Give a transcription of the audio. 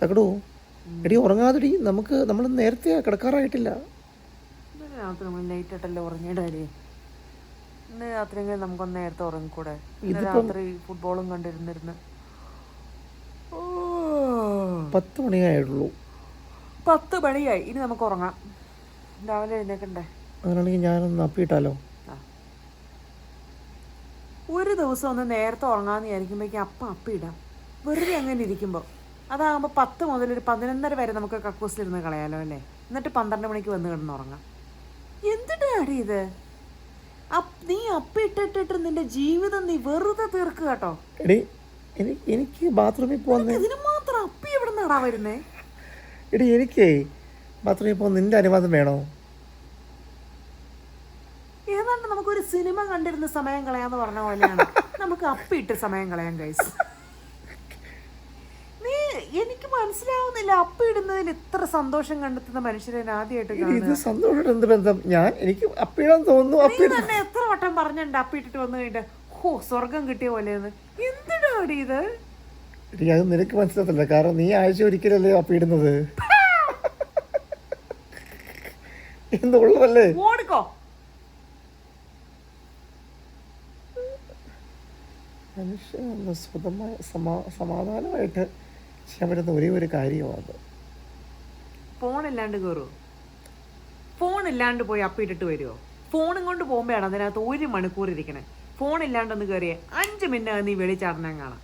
തകടോ എടി ഉറങ്ങാതെടി, നമ്മൾ നേരത്തെ കിടക്കാറായിട്ടില്ല. ഇന്നലെ രാത്രി നമ്മൾ ലേറ്റ് ആയിട്ടല്ലേ ഉറങ്ങിയിടേ. ഇന്ന് രാത്രിയെങ്കിലും നമുക്കൊന്ന് നേരത്തെ ഉറങ്ങിക്കൂടെ? ഇന്ന് രാത്രി ഫുട്ബോളും കണ്ടിരുന്നിരുന്ന് 10 മണിയായുള്ളൂ. 10 മണിയായി. ഇനി നമുക്ക് ഉറങ്ങാം. രാവിലെ എഴുന്നേക്കണ്ടേ? അങ്ങനെയാണെങ്കിൽ ഞാനൊന്ന് അപ്പിയിട്ടാലോ? ഒരു ദിവസം ഒന്ന് നേരത്തെ ഉറങ്ങാന്ന് വിചാരിക്കുമ്പോഴേക്കും അപ്പിയിടാം. വെറുതെ അങ്ങനെ ഇരിക്കുമ്പോൾ അതാകുമ്പോൾ 10 മുതൽ ഒരു 11:30 വരെ നമുക്ക് കക്കൂസിലിരുന്ന് കളയാലോ അല്ലേ? എന്നിട്ട് 12 മണിക്ക് വന്ന് കിടന്നുറങ്ങാം. എന്തിനാടി ഇത്? നീ അപ്പിട്ടിട്ടിട്ട് നിന്റെ ജീവിതം നീ വെറുതെ തീർക്കുക കേട്ടോ. എടി എനിക്ക് ബാത്റൂമിൽ പോകുന്ന ഇതിന് മാത്രം അപ്പി എവിടെ നിന്നാടാ വരുന്നേ? എടി എനിക്ക് ബാത്റൂമിൽ പോകുന്ന നിന്റെ അനുവാദം വേണോ? ഏതാണ്ട് നമുക്കൊരു സിനിമ കണ്ടിരുന്ന സമയം കളയാന്ന് പറഞ്ഞ പോലെയാണ് നമുക്ക് അപ്പിയിട്ട് സമയം കളയാൻ ഗൈസ്. എനിക്ക് മനസ്സിലാവുന്നില്ല, അപ്പിയിടുന്നതിൽ ഇത്ര സന്തോഷം കണ്ടെത്തുന്ന മനുഷ്യരെ ആദ്യമായിട്ട് ഇത് സന്തോഷം എന്ത് ബന്ധം? എനിക്ക് അപ്പിയിടാൻ തോന്നുന്നു. നീ തന്നെ എത്ര വട്ടം പറഞ്ഞിട്ടുണ്ട് അപ്പിയിട്ടിട്ട് വന്നു കഴിഞ്ഞിട്ട് ഹോ സ്വർഗം കിട്ടിയ പോലെയെന്ന്. എന്തിനാടി ഇത്? അത് നിനക്ക് മനസ്സിലാത്തില്ല, കാരണം നീ ആഴ്ച ഒരിക്കലല്ലേ അപ്പിയിടുന്നത്. എന്നുള്ളതല്ലേ? ഓടിക്കോ. മനുഷ്യനൊന്ന് സ്വതമായ സമാധാനമായിട്ട് ചെയ്യാൻ പറ്റുന്ന ഒരേ ഒരു കാര്യമാണ്. ഫോണില്ലാണ്ട് കയറുമോ? ഫോണില്ലാണ്ട് പോയി അപ്പിയിട്ടിട്ട് വരുമോ? ഫോണും കൊണ്ട് പോകുമ്പോഴാണ് അതിനകത്ത് 1 മണിക്കൂർ ഇരിക്കണേ. ഫോണില്ലാണ്ടൊന്ന് കയറിയേ 5 മിനിറ്റ് നീ വെളിച്ചാടനം കാണാം.